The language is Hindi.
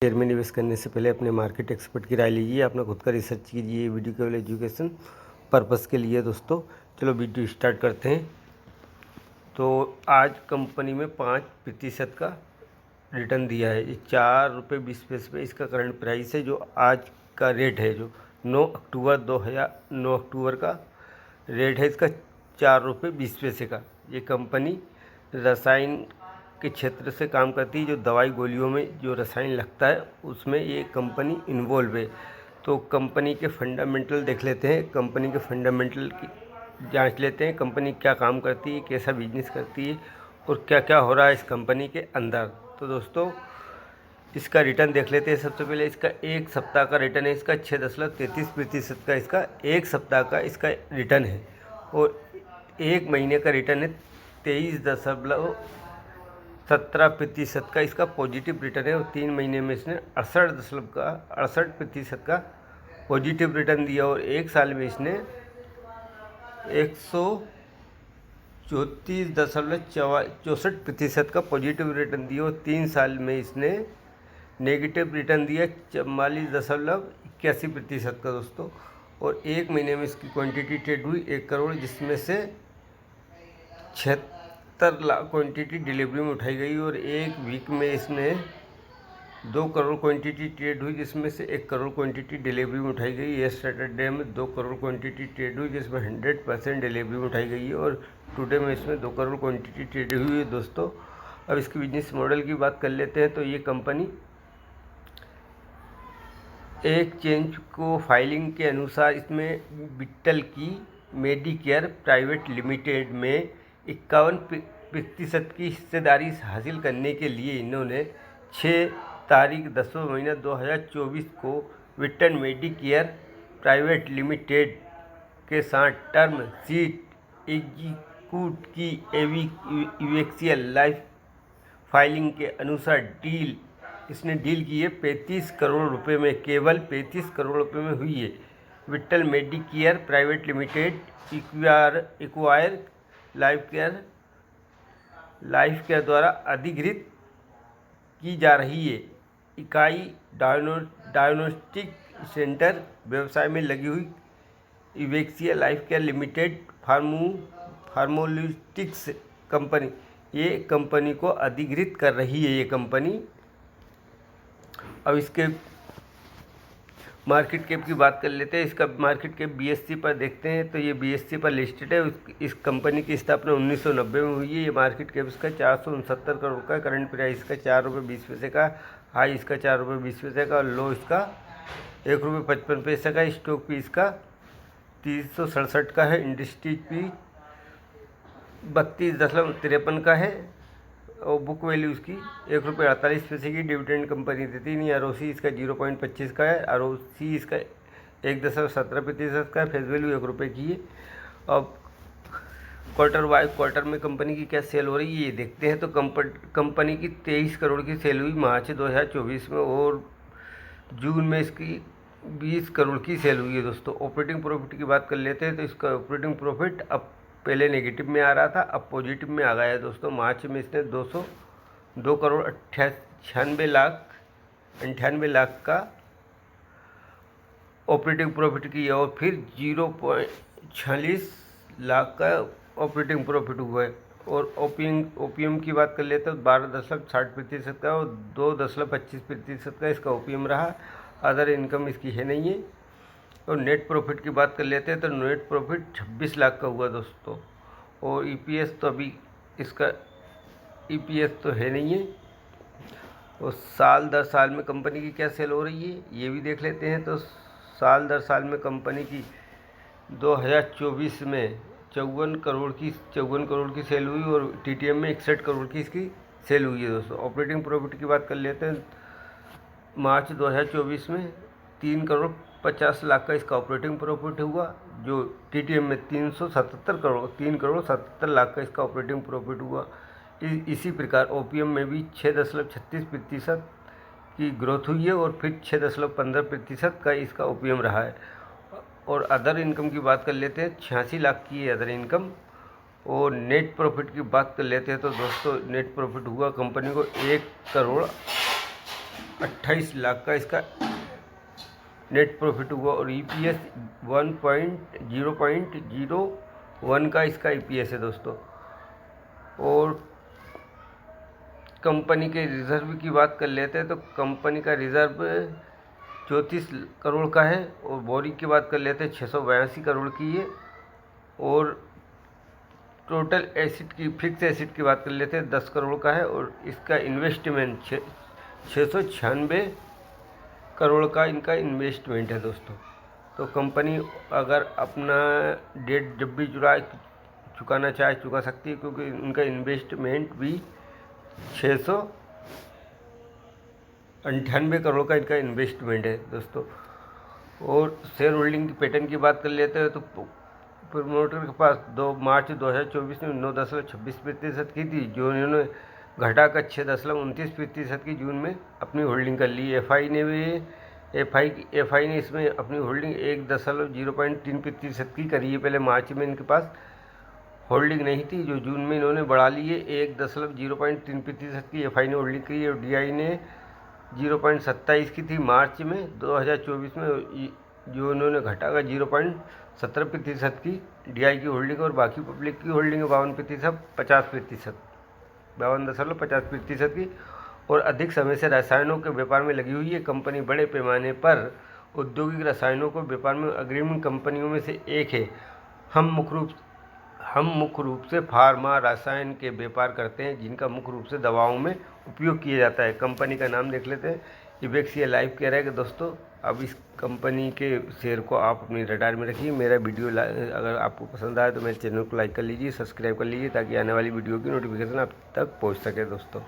शेयर में निवेश करने से पहले अपने मार्केट एक्सपर्ट की राय लीजिए, अपना खुद का रिसर्च कीजिए। वीडियो केवल एजुकेशन पर्पस के लिए दोस्तों। चलो वीडियो स्टार्ट करते हैं। तो आज कंपनी में 5% का रिटर्न दिया है। ये 4 रुपये 20 पैसे पे इसका करंट प्राइस है, जो आज का रेट है, जो 9 अक्टूबर का रेट है इसका 4 रुपये 20 पैसे का। ये कंपनी रसायन के क्षेत्र से काम करती है, जो दवाई गोलियों में जो रसायन लगता है उसमें ये कंपनी इन्वॉल्व है। तो कंपनी के फंडामेंटल देख लेते हैं, कंपनी के फंडामेंटल की जांच लेते हैं, कंपनी क्या काम करती है, कैसा बिजनेस करती है और क्या क्या हो रहा है इस कंपनी के अंदर। तो दोस्तों इसका रिटर्न देख लेते हैं। सबसे पहले इसका एक सप्ताह का रिटर्न है, इसका 6.33% का इसका एक सप्ताह का इसका रिटर्न है। और एक महीने का रिटर्न है 23.17% का इसका पॉजिटिव रिटर्न है। और 3 महीने में इसने 68% का पॉजिटिव रिटर्न दिया। और एक साल में इसने 134.64% का पॉजिटिव रिटर्न दिया। और 3 साल में इसने नेगेटिव रिटर्न दिया 44.81% का दोस्तों। और एक महीने में इसकी क्वांटिटी ट्रेड हुई 1 करोड़, जिसमें से 76 लाख क्वांटिटी डिलीवरी में उठाई गई। और एक वीक में इसने 2 करोड़ क्वांटिटी ट्रेड हुई, जिसमें से 1 करोड़ क्वांटिटी डिलीवरी में उठाई गई। ये सैटरडे में 2 करोड़ क्वांटिटी ट्रेड हुई, जिसमें 100% डिलीवरी में उठाई गई है। और टुडे में इसमें 2 करोड़ क्वांटिटी ट्रेड हुई है दोस्तों। अब इसकी बिजनेस मॉडल की बात कर लेते हैं। तो ये कंपनी एक चेंज को फाइलिंग के अनुसार इसमें विट्ठल की मेडिकेयर प्राइवेट लिमिटेड में 51% की हिस्सेदारी हासिल करने के लिए इन्होंने 6 तारीख 10वां महीना 2024 को विट्ठल मेडिकेयर प्राइवेट लिमिटेड के साथ टर्म शीट एग्जीक्यूट की इवेक्सियल लाइफ फाइलिंग के अनुसार इसने डील की है 35 करोड़ रुपए में, केवल 35 करोड़ रुपए में हुई है। Vitthal Medicare private limited acquire life care द्वारा अधिग्रहित की जा रही है। इकाई डायग्नोस्टिक सेंटर व्यवसाय में लगी हुई Evexia life care limited pharmaceutics company, ये कंपनी को अधिग्रहित कर रही है ये कंपनी। अब इसके मार्केट कैप की बात कर लेते हैं। इसका मार्केट कैप BSE पर देखते हैं तो ये BSE पर लिस्टेड है। इस कंपनी की स्थापना 1990 में हुई है। ये मार्केट कैप इसका 469 करोड़ का, करंट प्राइस इसका 4 रुपये 20 पैसे का, हाई इसका 4 रुपये 20 पैसे का और लो इसका 1 रुपये 55 पैसे का। स्टॉक पी इसका 367 का है। इंडस्ट्रीज पी 32.53 का है। और बुक वैल्यू इसकी 1 रुपये 48 पैसे की डिविडेंड कंपनी देती नहीं। ROC इसका 0.25 का है। ROC इसका 1.17% का है। फेस वैल्यू 1 रुपये की है। अब क्वार्टर में कंपनी की क्या सेल हो रही है ये देखते हैं। तो कंपनी की 23 करोड़ की सेल हुई मार्च 2024 में, और जून में इसकी 20 करोड़ की सेल हुई है दोस्तों। ऑपरेटिंग प्रॉफिट की बात कर लेते हैं। तो इसका ऑपरेटिंग प्रॉफिट अब पहले नेगेटिव में आ रहा था, अब पॉजिटिव में आ गया है दोस्तों। मार्च में इसने 2 करोड़ 98 लाख का ऑपरेटिंग प्रॉफिट किया। और फिर 0.46 लाख का ऑपरेटिंग प्रॉफिट हुआ है। और ओपीएम की बात कर लेते हैं तो 12.60% का और 2.25% का इसका ओपीएम रहा। अदर इनकम इसकी है नहीं है। और नेट प्रॉफिट की बात कर लेते हैं तो नेट प्रॉफिट 26 लाख का हुआ दोस्तों। और EPS तो अभी इसका EPS तो है नहीं है। और साल दर साल में कंपनी की क्या सेल हो रही है ये भी देख लेते हैं। तो साल दर साल में कंपनी की 2024 में 54 करोड़ की सेल हुई और TTM में 61 करोड़ की इसकी सेल हुई है दोस्तों। ऑपरेटिंग प्रॉफिट की बात कर लेते हैं। मार्च 2024 में 3 करोड़ 50 लाख का इसका ऑपरेटिंग प्रॉफिट हुआ, जो TTM में 3 करोड़ 77 लाख का इसका ऑपरेटिंग प्रॉफिट हुआ। इसी प्रकार OPM में भी 6.36% की ग्रोथ हुई है और फिर 6.15% का इसका OPM रहा है। और अदर इनकम की बात कर लेते हैं, 86 लाख की है अदर इनकम। और नेट प्रॉफिट की बात कर लेते हैं तो दोस्तों नेट प्रॉफिट हुआ कंपनी को 1 करोड़ 28 लाख का इसका नेट प्रॉफिट हुआ और EPS 0.01 का इसका EPS है दोस्तों। और कंपनी के रिज़र्व की बात कर लेते हैं तो कंपनी का रिज़र्व 34 करोड़ का है। और बोरिंग की बात कर लेते हैं 682 करोड़ की है। और टोटल एसिड की फिक्स एसिड की बात कर लेते हैं 10 करोड़ का है। और इसका इन्वेस्टमेंट 696 करोड़ का इनका इन्वेस्टमेंट है दोस्तों। तो कंपनी अगर अपना डेट जब भी चुकाना चाहे चुका सकती है, क्योंकि उनका इन्वेस्टमेंट भी 698 करोड़ का इनका इन्वेस्टमेंट है दोस्तों। और शेयर होल्डिंग की पैटर्न की बात कर लेते हैं तो प्रमोटर के पास 2 मार्च 2024 में 9.26% की थी, जो इन्होंने घटाकर 6.29% की जून में अपनी होल्डिंग कर ली। एफआई ने इसमें अपनी होल्डिंग 1.03% की करी है। पहले मार्च में इनके पास होल्डिंग नहीं थी, जो जून में इन्होंने बढ़ा ली है। 1.03% की एफआई ने होल्डिंग की है। और डीआई ने 0.27 की थी मार्च में 2024 में, जो इन्होंने घटाकर 0.17% की डीआई की होल्डिंग। और बाकी पब्लिक की होल्डिंग है 52.50% की। और अधिक समय से रसायनों के व्यापार में लगी हुई है कंपनी बड़े पैमाने पर औद्योगिक रसायनों को व्यापार में अग्रणी कंपनियों में से एक है। हम मुख्य रूप से फार्मा रसायन के व्यापार करते हैं, जिनका मुख्य रूप से दवाओं में उपयोग किया जाता है। कंपनी का नाम देख लेते हैं, इबेक्सिया लाइफ केयर है कि दोस्तों। अब इस कंपनी के शेयर को आप अपनी रडार में रखिए। मेरा वीडियो अगर आपको पसंद आए तो मेरे चैनल को लाइक कर लीजिए, सब्सक्राइब कर लीजिए, ताकि आने वाली वीडियो की नोटिफिकेशन आप तक पहुंच सके दोस्तों।